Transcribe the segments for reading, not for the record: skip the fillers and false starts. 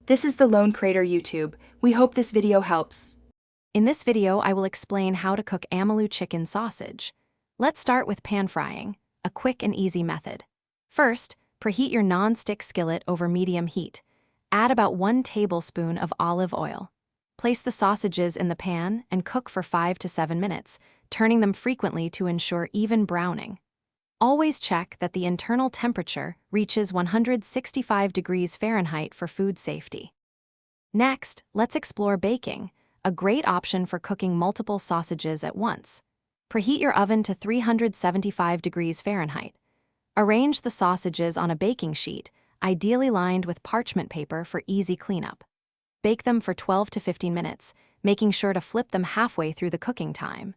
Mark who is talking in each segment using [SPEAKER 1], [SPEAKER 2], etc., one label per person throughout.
[SPEAKER 1] This is the Lone Crater YouTube. We hope this video helps.
[SPEAKER 2] In this video, I will explain how to cook Amylu chicken sausage. Let's start with pan frying, a quick and easy method. First, preheat your non-stick skillet over medium heat. Add about 1 tablespoon of olive oil. Place the sausages in the pan and cook for 5 to 7 minutes, turning them frequently to ensure even browning. Always check that the internal temperature reaches 165 degrees Fahrenheit for food safety. Next, let's explore baking, a great option for cooking multiple sausages at once. Preheat your oven to 375 degrees Fahrenheit. Arrange the sausages on a baking sheet, ideally lined with parchment paper for easy cleanup. Bake them for 12 to 15 minutes, making sure to flip them halfway through the cooking time.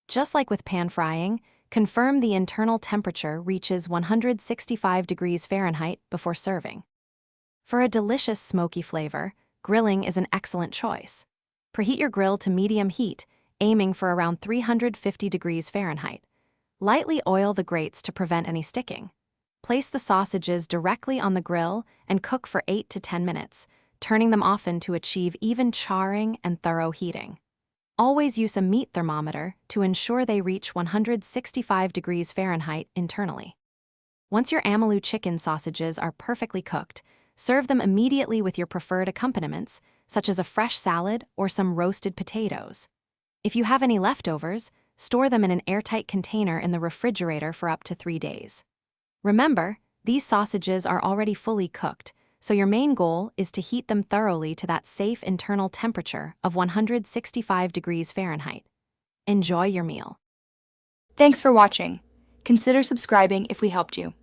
[SPEAKER 2] Just like with pan frying, confirm the internal temperature reaches 165 degrees Fahrenheit before serving. For a delicious smoky flavor, grilling is an excellent choice. Preheat your grill to medium heat, aiming for around 350 degrees Fahrenheit. Lightly oil the grates to prevent any sticking. Place the sausages directly on the grill and cook for 8 to 10 minutes, turning them often to achieve even charring and thorough heating. Always use a meat thermometer to ensure they reach 165 degrees Fahrenheit internally. Once your Amylu chicken sausages are perfectly cooked, serve them immediately with your preferred accompaniments, such as a fresh salad or some roasted potatoes. If you have any leftovers, store them in an airtight container in the refrigerator for up to 3 days. Remember, these sausages are already fully cooked, so your main goal is to heat them thoroughly to that safe internal temperature of 165 degrees Fahrenheit. Enjoy your meal.
[SPEAKER 1] Thanks for watching. Consider subscribing if we helped you.